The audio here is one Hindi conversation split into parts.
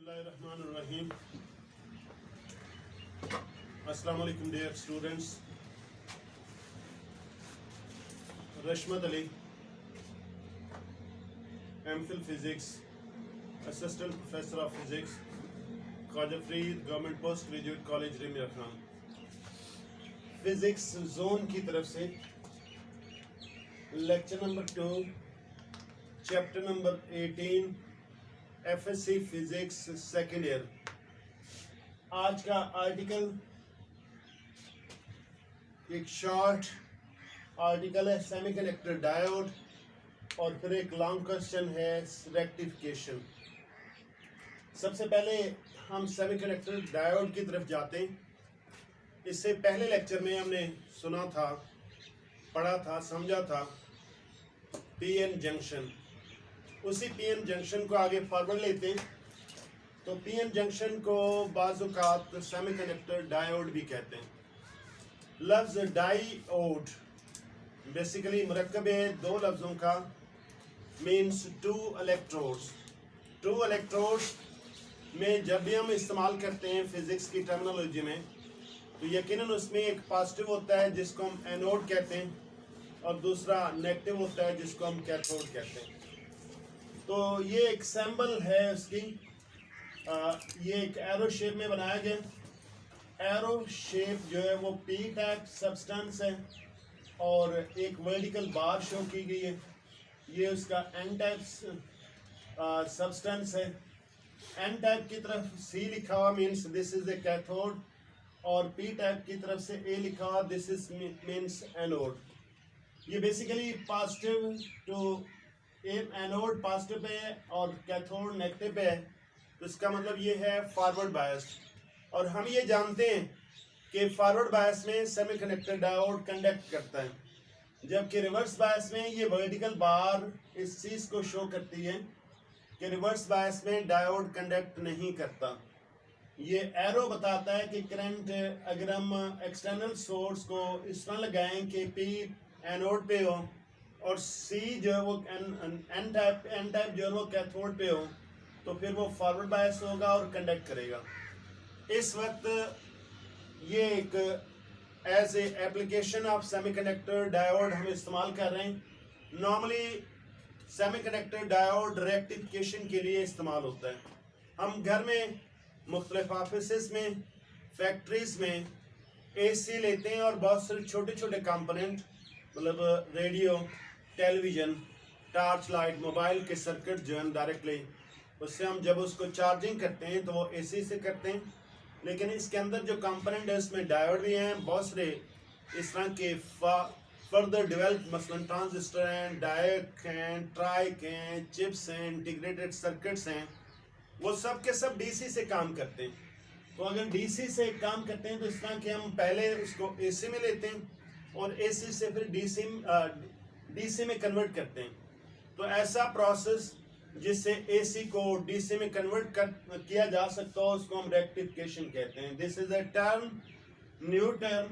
Bismillahirrahmanirrahim. Assalamu alaikum dear students. Rashmat Ali, MPhil Physics, Assistant Professor of Physics, Khaja Fareed Government Postgraduate College Rimia Khan. Physics Zone की तरफ से Lecture number 2, Chapter number 18, FSC physics second year. आज का आर्टिकल एक शॉर्ट आर्टिकल है सेमीकंडक्टर डायोड, और फिर एक लॉन्ग क्वेश्चन है रेक्टिफिकेशन। सबसे पहले हम सेमीकंडक्टर डायोड की तरफ जाते हैं। इससे पहले लेक्चर में हमने सुना था, पढ़ा था, समझा था पीएन जंक्शन। उसी पीएन जंक्शन को आगे फॉरवर्ड लेते हैं तो पीएन जंक्शन को बाज़-औक़ात सेमीकंडक्टर डायोड भी कहते हैं। लफ्ज़ डायोड बेसिकली मुरक्कब है दो लफ्ज़ों का, means two electrodes. Two electrodes में जब भी हम इस्तेमाल करते हैं फिज़िक्स की टर्मिनोलॉजी में, तो यकीनन उसमें एक पॉजिटिव होता है जिसको हम एनोड कहते हैं, और दूसरा नेगेटिव होता है जिसको हम कैथोड कहते हैं। तो ये एक सिंबल है उसकी, ये एक एरो शेप में बनाया गया। एरो शेप जो है वो पी टाइप सब्सटेंस है, और एक वर्टिकल बार शो की गई है, ये उसका एन टाइप सब्सटेंस है। एन टाइप की तरफ सी लिखा हुआ means this is a cathode, और पी टाइप की तरफ से ए लिखा हुआ दिस इज मीन्स एनोड। ये basically positive to anode positive पे है और कैथोड नेगेटिव पे है, तो इसका मतलब ये है फॉरवर्ड बायस्ड। और हम ये जानते हैं कि फॉरवर्ड बायस में सेमीकंडक्टर डायोड कंडक्ट करता है, जबकि रिवर्स बायस में ये वर्टिकल बार इस चीज़ को शो करती है कि रिवर्स बायस में डायोड कंडक्ट नहीं करता। ये एरो बताता है कि करंट अगर हम एक्सटर्नल सोर्स को इस तरह लगाएं कि पी एनोड पे हो और सी जो है वो एन टाइप जो है वो कैथोड पे हो, तो फिर वो फॉरवर्ड बायस होगा और कंडक्ट करेगा। इस वक्त ये एक as a application of semiconductor diode हम इस्तेमाल कर रहे हैं। नॉर्मली सेमीकंडक्टर डायोड रेक्टिफिकेशन के लिए इस्तेमाल होता है। हम घर में मुख्तलिफ ऑफिस में, फैक्ट्रीज में एसी लेते हैं, और बहुत सारे छोटे छोटे कंपोनेंट मतलब radio, television, torch light, mobile के सर्किट जो है डायरेक्टली उससे हम जब उसको चार्जिंग करते हैं तो वो एसी से करते हैं। लेकिन इसके अंदर जो कंपोनेंट है उसमें डायोड भी हैं, बहुत सारे इस तरह के फर्दर डेवलप, मसलन ट्रांजिस्टर हैं, डायोड हैं, ट्राइक हैं, चिप्स हैं, इंटीग्रेटेड सर्किट्स हैं, वो सब के सब डीसी से काम करते हैं। तो अगर डीसी से काम करते हैं तो इस तरह के हम पहले उसको एसी में लेते हैं और एसी से फिर डीसी में कन्वर्ट करते हैं। तो ऐसा प्रोसेस जिससे एसी को डीसी में कन्वर्ट किया जा सकता हो उसको हम रेक्टिफिकेशन कहते हैं। This is a term, new term.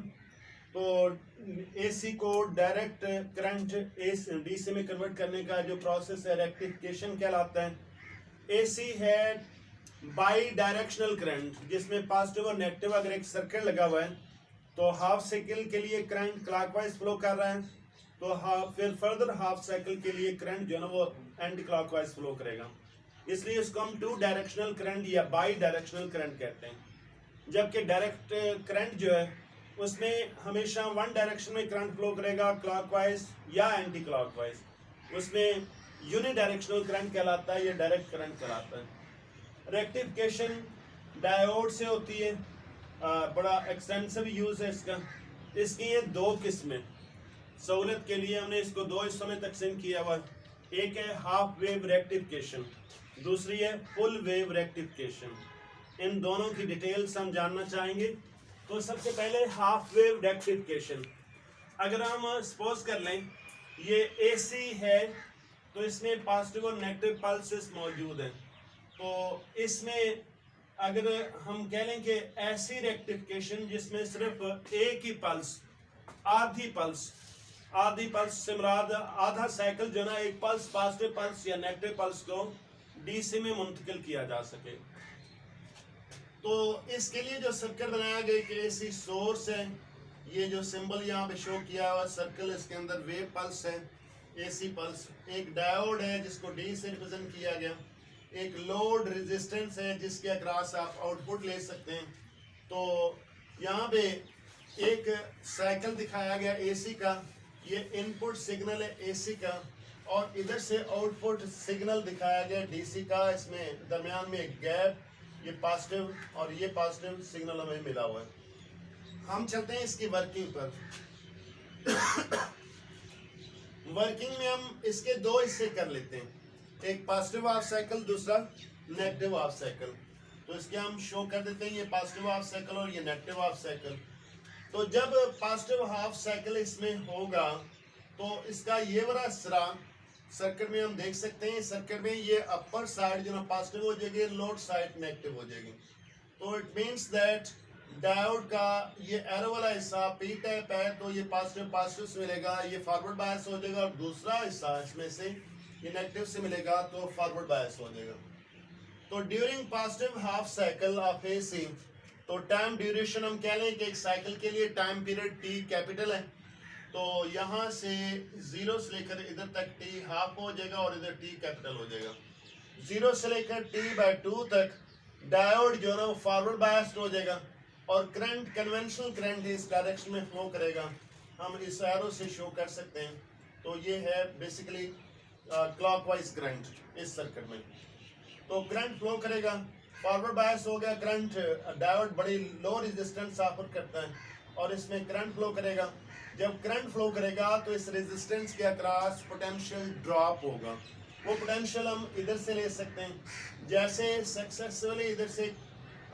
तो एसी को डायरेक्ट करंट डीसी में कन्वर्ट करने का जो प्रोसेस है रेक्टिफिकेशन कहलाता है। एसी है बाई डायरेक्शनल करंट, जिसमें पॉजिटिव और नेगेटिव अगर एक सर्किट लगा हुआ है तो हाफ साइकिल के लिए करंट क्लॉकवाइज फ्लो कर रहा है, तो फिर फर्दर हाफ साइकिल के लिए करंट जो है ना वो एंटी क्लॉकवाइज फ्लो करेगा। इसलिए इसको हम टू डायरेक्शनल करंट या बाई डायरेक्शनल करंट कहते हैं। जबकि डायरेक्ट करंट जो है उसमें हमेशा वन डायरेक्शन में करंट फ्लो करेगा, क्लॉकवाइज या एंटी क्लॉकवाइज। उसमें यूनिडायरेक्शनल करंट कहलाता है या डायरेक्ट करंट कहलाता है। रेक्टिफिकेशन डायोड से होती है, बड़ा एक्सटेंसिव यूज़ है इसका। इसकी ये दो किस्में, सहूलत के लिए हमने इसको दो हिस्सों में तकसीम किया हुआ। एक है हाफ वेव रेक्टिफिकेशन, दूसरी है फुल वेव रेक्टिफिकेशन। इन दोनों की डिटेल्स हम जानना चाहेंगे। तो सबसे पहले हाफ वेव रेक्टिफिकेशन। अगर हम सपोज कर लें ये एसी है, तो इसमें पॉजिटिव और नेगेटिव पल्सेस मौजूद हैं। तो इसमें अगर हम कह लें कि ऐसी रेक्टिफिकेशन जिसमें सिर्फ एक ही पल्स, आधी पल्स से मुराद आधा साइकिल जो ना एक पल्स पॉजिटिव पल्स या नेगेटिव पल्स को डीसी में मुंतकिल किया जा सके, तो इसके लिए जो सर्किट बनाया गया कि एसी सोर्स है, ये जो सिंबल यहाँ पे शो किया हुआ सर्कल, इसके अंदर वेव पल्स है, एसी पल्स, एक डायोड है जिसको डी से रिप्रेजेंट किया गया, एक लोड रेजिस्टेंस है जिसके अक्रॉस आप आउटपुट ले सकते हैं। तो यहाँ पे एक साइकिल दिखाया गया एसी का, ये इनपुट सिग्नल है एसी का, और इधर से आउटपुट सिग्नल दिखाया गया डीसी का। इसमें दरमियान में एक गैप, ये पॉजिटिव और ये पॉजिटिव सिग्नल हमें मिला हुआ है। हम चलते हैं इसकी वर्किंग पर। वर्किंग में हम इसके दो हिस्से कर लेते हैं, एक पॉजिटिव हाफ साइकिल, दूसरा नेगेटिव हाफ साइकिल। तो इसके हम शो कर देते हैं, ये पॉजिटिव हाफ साइकिल और ये नेगेटिव हाफ साइकिल। तो जब पॉजिटिव हाफ साइकिल इसमें होगा तो इसका ये वाला सिरा सर्किट में हम देख सकते हैं, सर्किट में ये अपर साइड जो ना पॉजिटिव हो जाएगी, लोड साइड नेगेटिव हो जाएगी। तो इट मीन्स दैट डायोड का ये एरो वाला हिस्सा पी टाइप है, तो ये पॉजिटिव पॉजिटिव से मिलेगा, ये फॉरवर्ड बायस हो जाएगा, और दूसरा हिस्सा इसमें से ये नेगेटिव से मिलेगा तो फॉरवर्ड बायस हो जाएगा। तो during positive half cycle of AC, तो टाइम ड्यूरेशन हम कह लें कि एक साइकिल के लिए टाइम पीरियड टी कैपिटल है, तो यहाँ से 0 से लेकर इधर तक टी हाफ हो जाएगा और इधर टी कैपिटल हो जाएगा। 0 से लेकर t/2 तक डायोड जो है ना वो फॉरवर्ड बायस्ड हो जाएगा, और करंट कन्वेंशनल करंट इस डायरेक्शन में फ्लो करेगा, हम इस एरो से शो कर सकते हैं। तो ये है बेसिकली क्लॉकवाइज करंट इस सर्किट में। तो करंट फ्लो करेगा, फॉरवर्ड बायस हो गया करंट, डायोड बड़ी लो रेजिस्टेंस ऑफर करता है और इसमें करंट फ्लो करेगा। जब करंट फ्लो करेगा तो इस रेजिस्टेंस के अक्रॉस पोटेंशियल ड्रॉप होगा, वो पोटेंशियल हम इधर से ले सकते हैं, जैसे सक्सेसफुली इधर से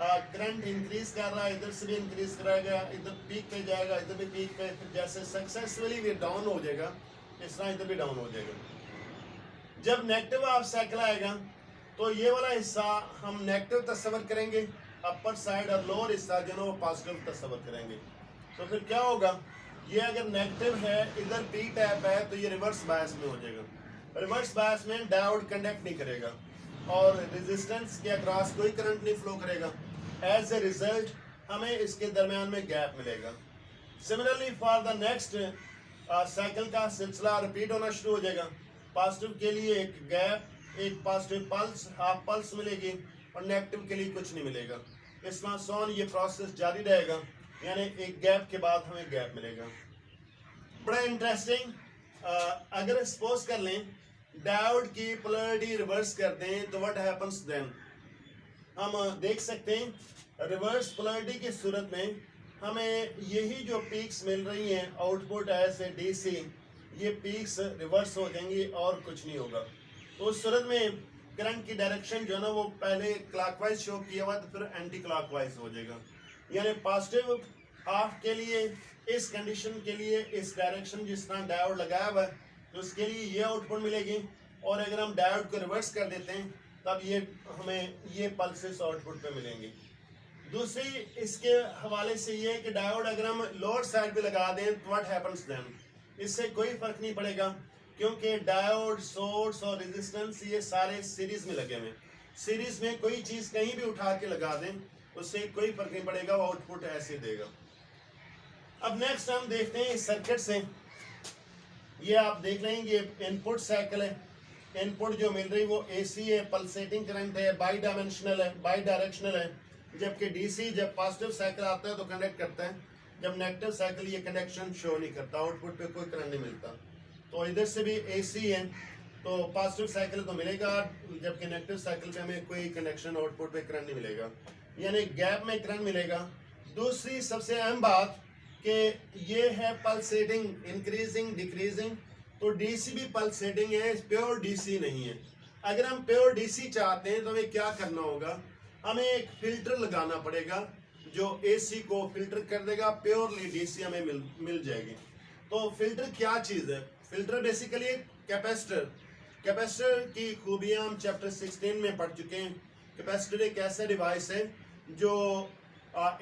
करंट इंक्रीज कर रहा है, इधर से भी इंक्रीज कराएगा, इधर पीक पे जाएगा, इधर भी पीक पे, फिर जैसे सक्सेसफुली ये डाउन हो जाएगा, इस तरह इधर भी डाउन हो जाएगा। जब नेगेटिव हाफ साइकिल आएगा तो ये वाला हिस्सा हम नेगेटिव तस्वर करेंगे, अपर साइड, और लोअर हिस्सा जो है वो पॉजिटिव तस्वर करेंगे। तो फिर क्या होगा, ये अगर नेगेटिव है, इधर पी टैप है, तो ये रिवर्स बायस में हो जाएगा। रिवर्स बायस में डायोड कंडक्ट नहीं करेगा और रेजिस्टेंस के अक्रॉस कोई करंट नहीं फ्लो करेगा। एज ए रिजल्ट हमें इसके दरमियान में गैप मिलेगा। Similarly for the next cycle का सिलसिला रिपीट होना शुरू हो जाएगा। पॉजिटिव के लिए एक गैप, एक पॉजिटिव पल्स, हाफ पल्स मिलेगी, और नेगेटिव के लिए कुछ नहीं मिलेगा। इस तरह सोन ये प्रोसेस जारी रहेगा, यानी एक गैप के बाद हमें गैप मिलेगा। बड़ा इंटरेस्टिंग, अगर सपोज कर लें डायोड की पोलैरिटी रिवर्स कर दें तो व्हाट हैपेंस देन, हम देख सकते हैं रिवर्स पोलैरिटी की सूरत में हमें यही जो पीक्स मिल रही हैं आउटपुट एज ए डीसी, ये पीक्स रिवर्स हो जाएंगी और कुछ नहीं होगा। तो उस सूरत में करंट की डायरेक्शन जो है ना वो पहले क्लॉकवाइज शो किया हुआ, तो फिर एंटी क्लॉकवाइज हो जाएगा। यानी पॉजिटिव हाफ के लिए इस कंडीशन के लिए इस डायरेक्शन जिस तरह डायोड लगाया हुआ है तो उसके लिए ये आउटपुट मिलेगी, और अगर हम डायोड को रिवर्स कर देते हैं तब ये हमें ये पल्सेस आउटपुट पे मिलेंगे। दूसरी इसके हवाले से ये कि डायोड अगर हम लोअर साइड पे लगा दें तो व्हाट हैपेंस देन, इससे कोई फर्क नहीं पड़ेगा, क्योंकि डायोड, सोर्स और रेजिस्टेंस ये सारे सीरीज में लगे हुए। सीरीज में कोई चीज़ कहीं भी उठा के लगा दें उससे कोई फर्क नहीं पड़ेगा, वो आउटपुट ऐसे देगा। अब नेक्स्ट हम देखते हैं इस सर्किट से, ये आप देख लेंगे इनपुट साइकिल है, इनपुट जो मिल रही वो एसी है, पल्सेटिंग करंट है, बाई डायमेंशनल है, बाई डायरेक्शनल है, जबकि डीसी जब पॉजिटिव साइकिल आता है तो कंडक्ट करता है, जब नेगेटिव साइकिल ये कंडक्शन शो नहीं करता, आउटपुट पे कोई करंट नहीं मिलता। तो इधर से भी एसी है तो पॉजिटिव साइकिल तो मिलेगा, जबकि नेगेटिव साइकिल पे हमें कोई कनेक्शन आउटपुट पे करंट नहीं मिलेगा, यानी गैप में करंट मिलेगा। दूसरी सबसे अहम बात कि ये है पल्सेटिंग, इंक्रीजिंग डिक्रीजिंग, तो डीसी भी पल्सेटिंग है, प्योर डीसी नहीं है। अगर हम प्योर डीसी चाहते हैं तो हमें क्या करना होगा, हमें एक फिल्टर लगाना पड़ेगा जो एसी को फिल्टर कर देगा, प्योरली डीसी हमें मिल जाएगी। तो फिल्टर क्या चीज़ है, फिल्टर बेसिकली एक कैपेसिटर, कैपेसिटर की खूबियाँ हम चैप्टर 16 में पढ़ चुके हैं। कैपेसिटर एक ऐसा डिवाइस है जो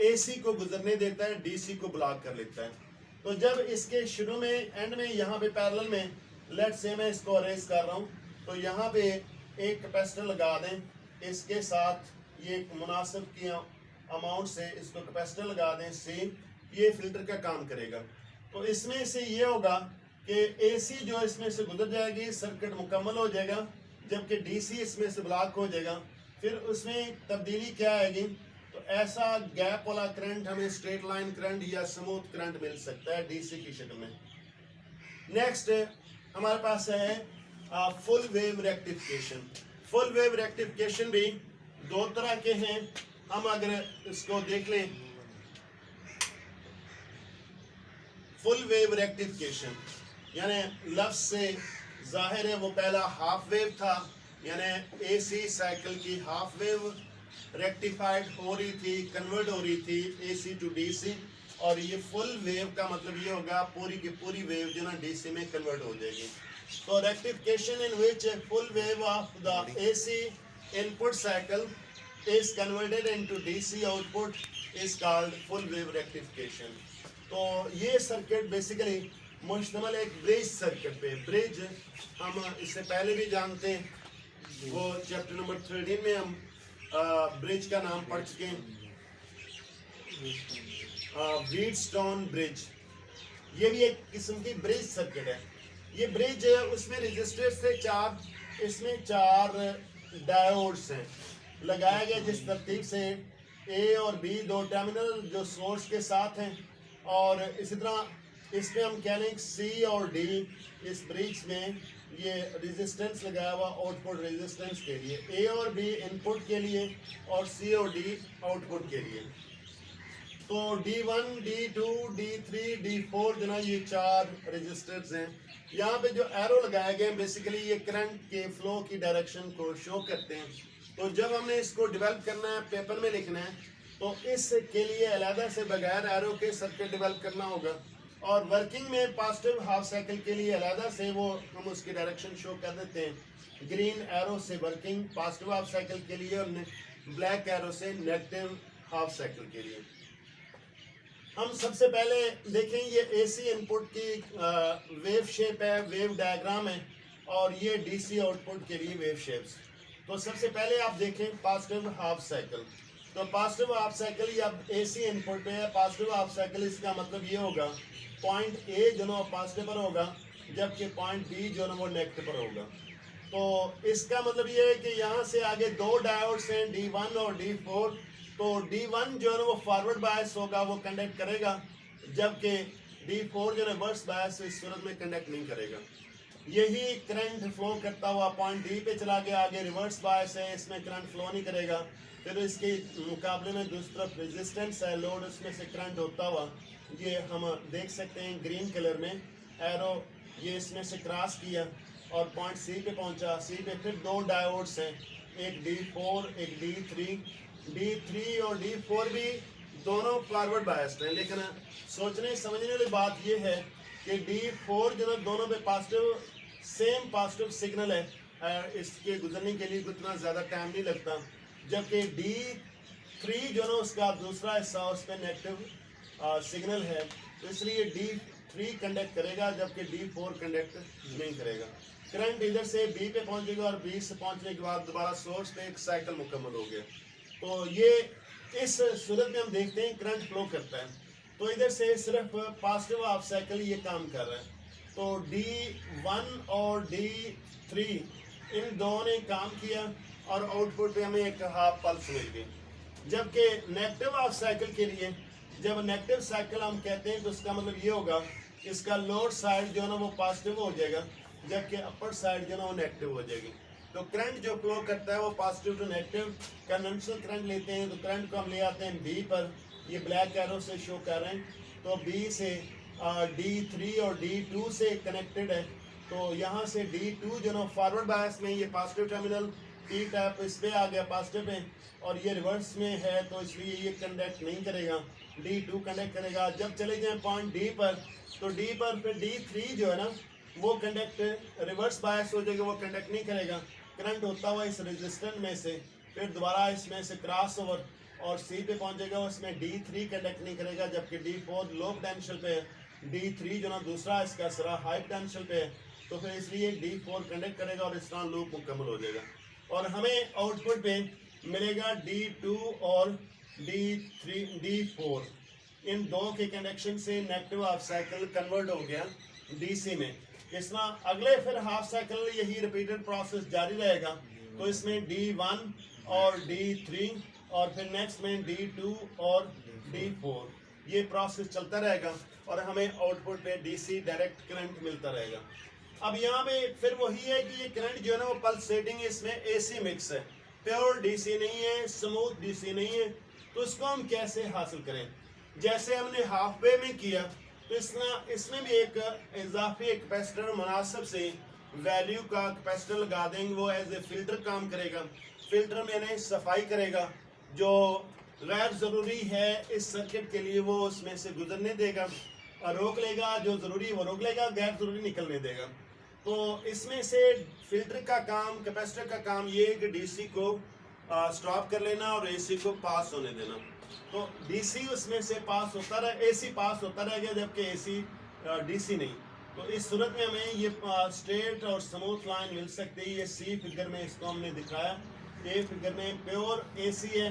एसी को गुजरने देता है, डीसी को ब्लॉक कर लेता है। तो जब इसके शुरू में एंड में यहाँ पे पैरेलल में लेट्स से मैं इसको अरेज कर रहा हूँ, तो यहाँ पे एक कैपेसिटर लगा दें, इसके साथ ये एक मुनासिब की अमाउंट से इसको कैपेसिटर लगा दें सी, ये फिल्टर का काम करेगा। तो इसमें से ये होगा कि एसी जो इसमें से गुजर जाएगी, सर्किट मुकम्मल हो जाएगा, जबकि डीसी इसमें से ब्लॉक हो जाएगा। फिर उसमें तब्दीली क्या आएगी, तो ऐसा गैप वाला करंट हमें स्ट्रेट लाइन करंट या स्मूथ करंट मिल सकता है डीसी की शक्ल में। नेक्स्ट हमारे पास है full wave rectification. Full wave rectification भी दो तरह के हैं। हम अगर इसको देख लें, फुल वेव रेक्टिफिकेशन यानी लफ्ज से जाहिर है वो पहला हाफ वेव था, यानी एसी साइकिल की हाफ वेव रेक्टिफाइड हो रही थी, कन्वर्ट हो रही थी एसी टू डीसी, और ये फुल वेव का मतलब ये होगा पूरी की पूरी वेव जो ना डीसी में कन्वर्ट हो जाएगी। तो rectification in which full wave of the AC input cycle is converted into DC output is called full wave rectification। तो ये सर्किट बेसिकली मुश्तमिल एक ब्रिज सर्किट पे, ब्रिज हम इससे पहले भी जानते हैं, वो चैप्टर नंबर 13 में हम ब्रिज का नाम पढ़ चुके हैं, व्हीटस्टोन ब्रिज। ये भी एक किस्म की ब्रिज सर्किट है। ये ब्रिज उसमें रजिस्टर से इसमें चार डायोड्स हैं लगाया गया, जिस तरतीब से ए और बी दो टर्मिनल जो सोर्स के साथ हैं, और इसी तरह इसमें हम कह लें सी और डी इस ब्रिज में ये रेजिस्टेंस लगाया हुआ आउटपुट रेजिस्टेंस के लिए, ए और बी इनपुट के लिए और सी और डी आउटपुट के लिए। तो D1, D2, D3, D4 जो ना ये चार रेजिस्टर्स हैं। यहाँ पे जो एरो लगाए गए हैं बेसिकली ये करंट के फ्लो की डायरेक्शन को शो करते हैं। तो जब हमने इसको डेवलप करना है, पेपर में लिखना है, तो इसके लिए अलहदा से बगैर एरो के सर्किट डेवलप करना होगा, और वर्किंग में पॉजिटिव हाफ साइकिल के लिए अलहदा से वो हम उसकी डायरेक्शन शो कर देते हैं ग्रीन एरो से वर्किंग पॉजिटिव हाफ साइकिल के लिए, और ब्लैक एरो से नेगेटिव हाफ साइकिल के लिए। हम सबसे पहले देखें ये एसी इनपुट की वेव शेप है, वेव डायग्राम है, और ये डीसी आउटपुट के लिए वेव शेप्स। तो सबसे पहले आप देखें पॉजिटिव हाफ साइकिल। तो पॉजिटिव हाफ साइकिल या एसी इनपुट पे है पॉजिटिव हाफ साइकिल, इसका मतलब ये होगा पॉइंट ए जो ना पॉजिटिव पर होगा, जबकि पॉइंट बी जो ना वो नेगेटिव पर होगा। तो इसका मतलब ये है कि यहाँ से आगे दो डायोड्स हैं D1 और D4। तो D1 जो है वो फॉरवर्ड बायस होगा, वो कंडक्ट करेगा, जबकि D4 जो रिवर्स बायस इस सूरत में कंडक्ट नहीं करेगा। यही करंट फ्लो करता हुआ पॉइंट डी पे चला गया, आगे रिवर्स बायस है, इसमें करंट फ्लो नहीं करेगा। फिर इसके मुकाबले में दूसरी तरफ रेजिस्टेंस है, लोड, उसमें से करंट होता हुआ ये हम देख सकते हैं ग्रीन कलर में एरो, ये इसमें से क्रॉस किया और पॉइंट सी पे पहुंचा। सी पे फिर दो डायोड्स हैं, एक D4 एक D3। D3 और D4 भी दोनों फॉरवर्ड बायस्ड हैं, लेकिन सोचने समझने वाली बात ये है कि D4 जो है दोनों पे पॉजिटिव सेम पॉजिटिव सिग्नल है, इसके गुजरने के लिए उतना ज़्यादा टाइम नहीं लगता, जबकि D3 जो ना उसका दूसरा हिस्सा उस पर नेगेटिव सिग्नल है, तो इसलिए D3 कंडक्ट करेगा जबकि D4 कंडक्ट नहीं करेगा। करंट इधर से B पे पहुंचेगा और B से पहुंचने के बाद दोबारा सोर्स पे एक साइकिल मुकम्मल हो गया। तो ये इस सूरत में हम देखते हैं करंट फ्लो करता है। तो इधर से सिर्फ पॉजिटिव हाफ साइकिल ये काम कर रहा है। तो D1 और D3 इन दोनों ने काम किया और आउटपुट पे हमें एक हाफ पल्स मिल गई, जबकि नेगेटिव हाफ साइकिल के लिए जब नेगेटिव साइकिल हम कहते हैं तो उसका मतलब ये होगा इसका लोअर साइड जो है ना वो पॉजिटिव हो जाएगा, जबकि अपर साइड जो है ना वो नेगेटिव हो जाएगी। तो करंट जो फ्लो करता है वो positive to negative conventional current लेते हैं। तो करंट को हम ले आते हैं B पर, ये ब्लैक एरो से शो कर रहे हैं। तो B से D3 और D2 से कनेक्टेड है। तो यहाँ से D2 जो ना फॉरवर्ड बायस में ये पॉजिटिव टर्मिनल P टैप इस पे आ गया पॉजिटिव है, और ये रिवर्स में है तो इसलिए ये कंडक्ट नहीं करेगा, D2 कंडक्ट करेगा। जब चले जाएं पॉइंट D पर, तो D पर फिर D3 जो है ना वो कंडक्ट रिवर्स बायस हो जाएगा, वो कंडक्ट नहीं करेगा। करंट होता हुआ इस रेजिस्टेंस में से फिर दोबारा इसमें से क्रॉस ओवर और C पे पहुंचेगा, उसमें D3 कंडक्ट नहीं करेगा, जबकि D4 लो पोटेंशियल पे है, D3 जो ना दूसरा इसका सिरा हाई पोटेंशियल पे है, तो फिर इसलिए D4 कंडक्ट करेगा और इस तरह लूप मुकम्मल हो जाएगा। और हमें आउटपुट पे मिलेगा D2 और D3 D4, इन दो के कनेक्शन से नेगेटिव हाफ साइकिल कन्वर्ट हो गया डीसी में। इस तरह अगले फिर हाफ साइकिल यही रिपीटेड प्रोसेस जारी रहेगा। तो इसमें D1 और D3 और फिर नेक्स्ट में D2 और D4, ये प्रोसेस चलता रहेगा और हमें आउटपुट पे डीसी डायरेक्ट करंट मिलता रहेगा। अब यहाँ पे फिर वही है कि ये करंट जो है ना वो पल्सेटिंग, इसमें एसी मिक्स है, प्योर डीसी नहीं है, स्मूथ डीसी नहीं है। तो इसको हम कैसे हासिल करें? जैसे हमने हाफ वे में किया तो इसमें भी एक इजाफी कैपेसिटर मुनासिब से वैल्यू का कैपेसिटर लगा देंगे, वो एज ए फिल्टर काम करेगा। फिल्टर में यानी सफाई करेगा, जो गैर ज़रूरी है इस सर्किट के लिए वो उसमें से गुजरने देगा और रोक लेगा, जो ज़रूरी है वो रोक लेगा, गैर ज़रूरी निकलने देगा। तो इसमें से फिल्टर का काम, कैपेसिटर का काम ये है कि डीसी को स्टॉप कर लेना और एसी को पास होने देना। तो डीसी उसमें से पास होता रहे, एसी पास होता रहेगा, जबकि एसी डीसी नहीं। तो इस सूरत में हमें ये स्ट्रेट और स्मूथ लाइन मिल सकती है। ये सी फिगर में इसको हमने दिखाया, ए फिगर में प्योर एसी है,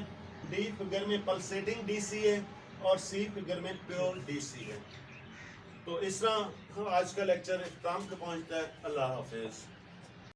डी फिगर में पल्सेटिंग डीसी है और सी फिगर में प्योर डीसी है। तो इस तरह आज का लेक्चर इख्तिताम को पहुंचता है। अल्लाह हाफिज़।